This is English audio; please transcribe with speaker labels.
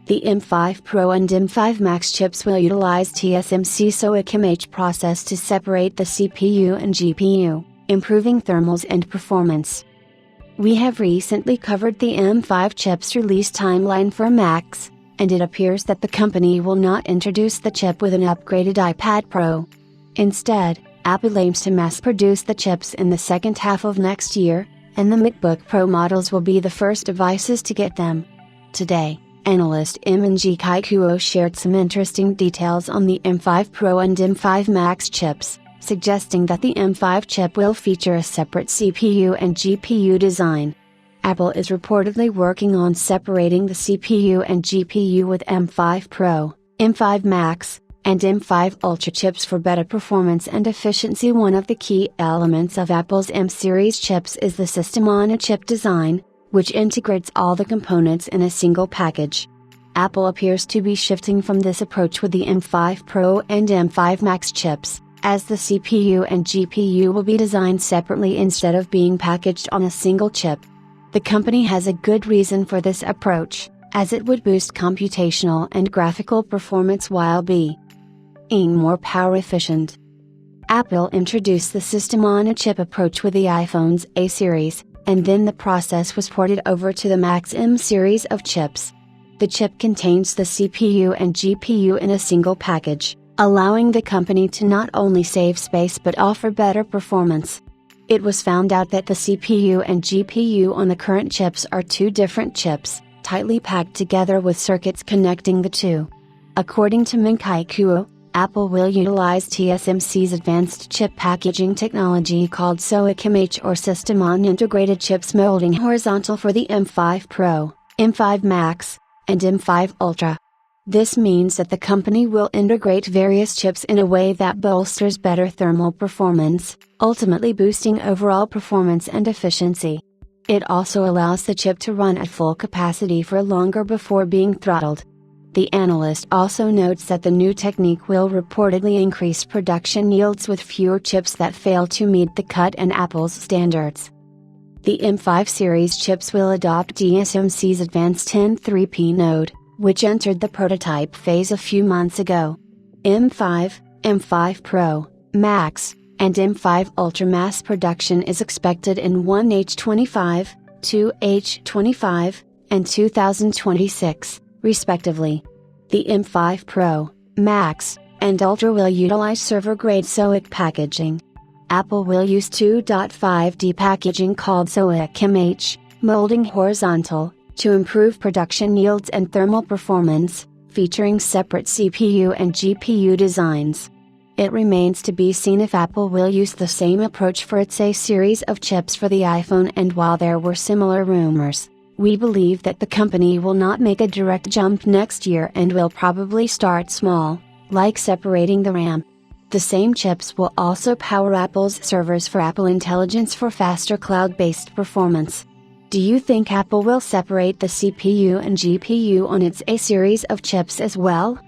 Speaker 1: The M5 Pro and M5 Max chips will utilize TSMC SoIC process to separate the CPU and GPU, improving thermals and performance. We have recently covered the M5 chips release timeline for Max, and it appears that the company will not introduce the chip with an upgraded iPad Pro. Instead, Apple aims to mass produce the chips in the second half of next year, and the MacBook Pro models will be the first devices to get them. Today, analyst M&G Kaikuo shared some interesting details on the M5 Pro and M5 Max chips, suggesting that the M5 chip will feature a separate CPU and GPU design. Apple is reportedly working on separating the CPU and GPU with M5 Pro, M5 Max, and M5 Ultra chips for better performance and efficiency. One of the key elements of Apple's M series chips is the system-on-a-chip design, which integrates all the components in a single package. Apple appears to be shifting from this approach with the M5 Pro and M5 Max chips, as the CPU and GPU will be designed separately instead of being packaged on a single chip. The company has a good reason for this approach, as it would boost computational and graphical performance while being more power efficient. Apple introduced the system-on-a-chip approach with the iPhone's A series, and then the process was ported over to the Max M series of chips. The chip contains the CPU and GPU in a single package, allowing the company to not only save space but offer better performance. It was found out that the CPU and GPU on the current chips are two different chips, tightly packed together with circuits connecting the two. According to Kaikuo, Apple will utilize TSMC's advanced chip packaging technology called SoIC or System-on-Integrated Chips molding horizontal for the M5 Pro, M5 Max, and M5 Ultra. This means that the company will integrate various chips in a way that bolsters better thermal performance, ultimately boosting overall performance and efficiency. It also allows the chip to run at full capacity for longer before being throttled. The analyst also notes that the new technique will reportedly increase production yields with fewer chips that fail to meet the cut and Apple's standards. The M5 series chips will adopt TSMC's advanced 10-3P node, which entered the prototype phase a few months ago. M5, M5 Pro, Max, and M5 Ultra mass production is expected in 1H25, 2H25, and 2026. Respectively. The M5 Pro, Max, and Ultra will utilize server-grade SoIC packaging. Apple will use 2.5D packaging called SoIC molding horizontal, to improve production yields and thermal performance, featuring separate CPU and GPU designs. It remains to be seen if Apple will use the same approach for its A series of chips for the iPhone, and while there were similar rumors, we believe that the company will not make a direct jump next year and will probably start small, like separating the RAM. The same chips will also power Apple's servers for Apple Intelligence for faster cloud-based performance. Do you think Apple will separate the CPU and GPU on its A series of chips as well?